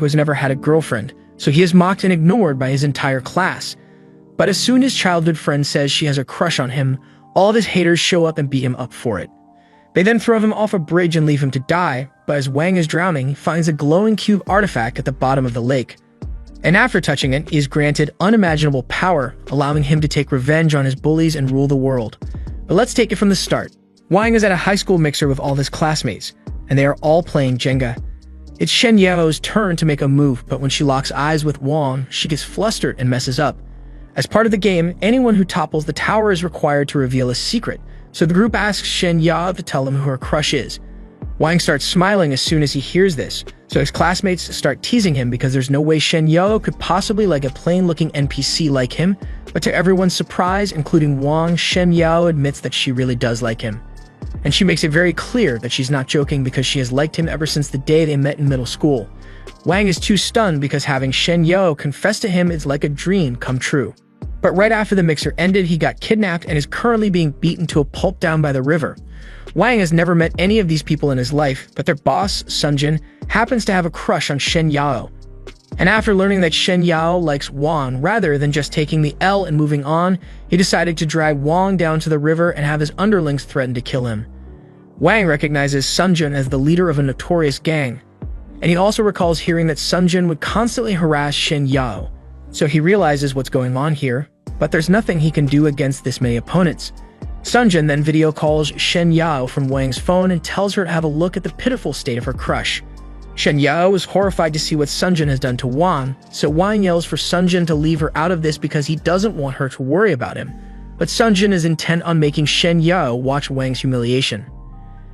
who has never had a girlfriend, so he is mocked and ignored by his entire class. But as soon as childhood friend says she has a crush on him, all of his haters show up and beat him up for it. They then throw him off a bridge and leave him to die, but as Wang is drowning, he finds a glowing cube artifact at the bottom of the lake. And after touching it, he is granted unimaginable power, allowing him to take revenge on his bullies and rule the world. But let's take it from the start. Wang is at a high school mixer with all his classmates, and they are all playing Jenga. It's Shen Yao's turn to make a move, but when she locks eyes with Wang, she gets flustered and messes up. As part of the game, anyone who topples the tower is required to reveal a secret, so the group asks Shen Yao to tell them who her crush is. Wang starts smiling as soon as he hears this, so his classmates start teasing him because there's no way Shen Yao could possibly like a plain-looking NPC like him, but to everyone's surprise, including Wang, Shen Yao admits that she really does like him. And she makes it very clear that she's not joking because she has liked him ever since the day they met in middle school. Wang is too stunned because having Shen Yao confess to him is like a dream come true. But right after the mixer ended, he got kidnapped and is currently being beaten to a pulp down by the river. Wang has never met any of these people in his life, but their boss, Sunjin, happens to have a crush on Shen Yao. And after learning that Shen Yao likes Wang rather than just taking the L and moving on, he decided to drag Wang down to the river and have his underlings threaten to kill him. Wang recognizes Sunjin as the leader of a notorious gang, and he also recalls hearing that Sunjin would constantly harass Shen Yao, so he realizes what's going on here, but there's nothing he can do against this many opponents. Sunjin then video calls Shen Yao from Wang's phone and tells her to have a look at the pitiful state of her crush. Shen Yao is horrified to see what Sunjin has done to Wang, so Wang yells for Sunjin to leave her out of this because he doesn't want her to worry about him. But Sunjin is intent on making Shen Yao watch Wang's humiliation.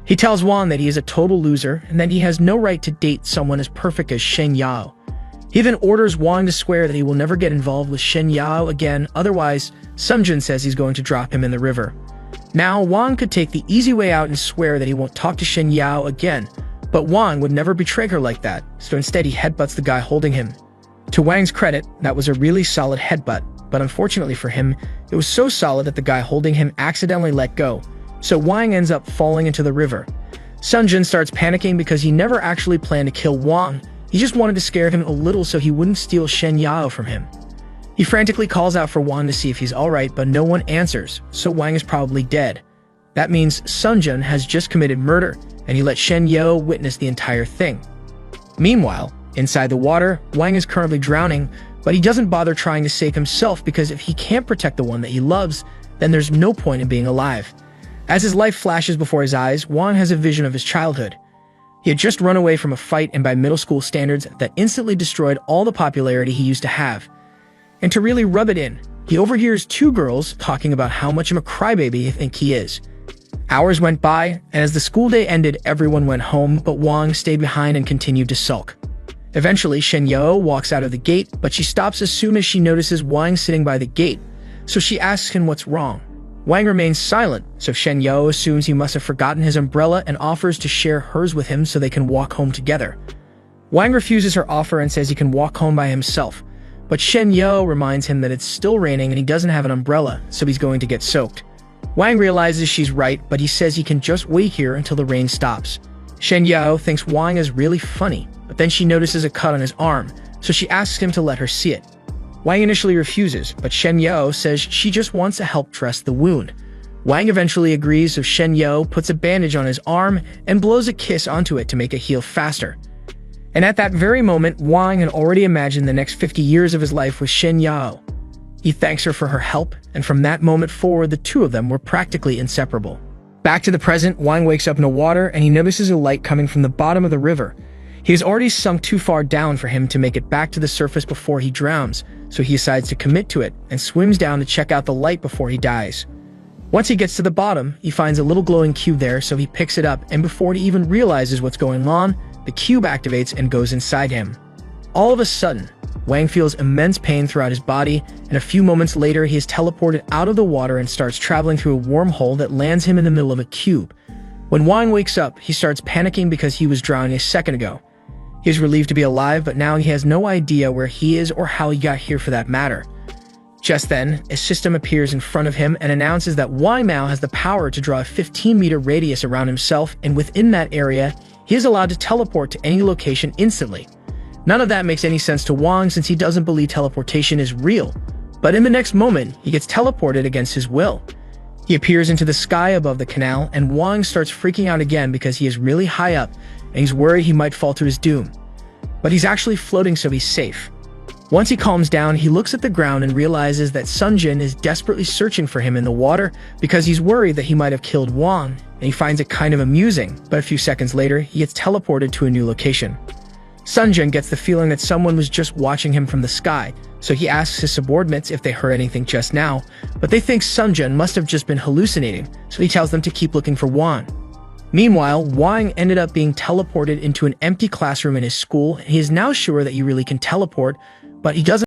He tells Wang that he is a total loser and that he has no right to date someone as perfect as Shen Yao. He then orders Wang to swear that he will never get involved with Shen Yao again, otherwise, Sunjin says he's going to drop him in the river. Now, Wang could take the easy way out and swear that he won't talk to Shen Yao again, but Wang would never betray her like that, so instead he headbutts the guy holding him. To Wang's credit, that was a really solid headbutt, but unfortunately for him, it was so solid that the guy holding him accidentally let go, so Wang ends up falling into the river. Sunjin starts panicking because he never actually planned to kill Wang, he just wanted to scare him a little so he wouldn't steal Shen Yao from him. He frantically calls out for Wang to see if he's alright, but no one answers, so Wang is probably dead. That means Sunjin has just committed murder, and he let Shen Yao witness the entire thing. Meanwhile, inside the water, Wang is currently drowning, but he doesn't bother trying to save himself because if he can't protect the one that he loves, then there's no point in being alive. As his life flashes before his eyes, Wang has a vision of his childhood. He had just run away from a fight and by middle school standards that instantly destroyed all the popularity he used to have. And to really rub it in, he overhears two girls talking about how much of a crybaby they think he is. Hours went by, and as the school day ended, everyone went home, but Wang stayed behind and continued to sulk. Eventually, Shen Yao walks out of the gate, but she stops as soon as she notices Wang sitting by the gate, so she asks him what's wrong. Wang remains silent, so Shen Yao assumes he must have forgotten his umbrella and offers to share hers with him so they can walk home together. Wang refuses her offer and says he can walk home by himself, but Shen Yao reminds him that it's still raining and he doesn't have an umbrella, so he's going to get soaked. Wang realizes she's right, but he says he can just wait here until the rain stops. Shen Yao thinks Wang is really funny, but then she notices a cut on his arm, so she asks him to let her see it. Wang initially refuses, but Shen Yao says she just wants to help dress the wound. Wang eventually agrees, so Shen Yao puts a bandage on his arm and blows a kiss onto it to make it heal faster. And at that very moment, Wang had already imagined the next 50 years of his life with Shen Yao. He thanks her for her help, and from that moment forward, the two of them were practically inseparable. Back to the present, Wang wakes up in the water and he notices a light coming from the bottom of the river. He has already sunk too far down for him to make it back to the surface before he drowns, so he decides to commit to it and swims down to check out the light before he dies. Once he gets to the bottom, he finds a little glowing cube there, so he picks it up, and before he even realizes what's going on, the cube activates and goes inside him. All of a sudden, Wang feels immense pain throughout his body, and a few moments later he is teleported out of the water and starts traveling through a wormhole that lands him in the middle of a cube. When Wang wakes up, he starts panicking because he was drowning a second ago. He is relieved to be alive, but now he has no idea where he is or how he got here for that matter. Just then, a system appears in front of him and announces that Wang now has the power to draw a 15-meter radius around himself, and within that area, he is allowed to teleport to any location instantly. None of that makes any sense to Wang since he doesn't believe teleportation is real. But in the next moment, he gets teleported against his will. He appears into the sky above the canal, and Wang starts freaking out again because he is really high up and he's worried he might fall to his doom. But he's actually floating, so he's safe. Once he calms down, he looks at the ground and realizes that Sunjin is desperately searching for him in the water because he's worried that he might have killed Wang, and he finds it kind of amusing. But a few seconds later, he gets teleported to a new location. Sunjin gets the feeling that someone was just watching him from the sky, so he asks his subordinates if they heard anything just now, but they think Sunjin must have just been hallucinating, so he tells them to keep looking for Wang. Meanwhile, Wang ended up being teleported into an empty classroom in his school, and he is now sure that he really can teleport, but he doesn't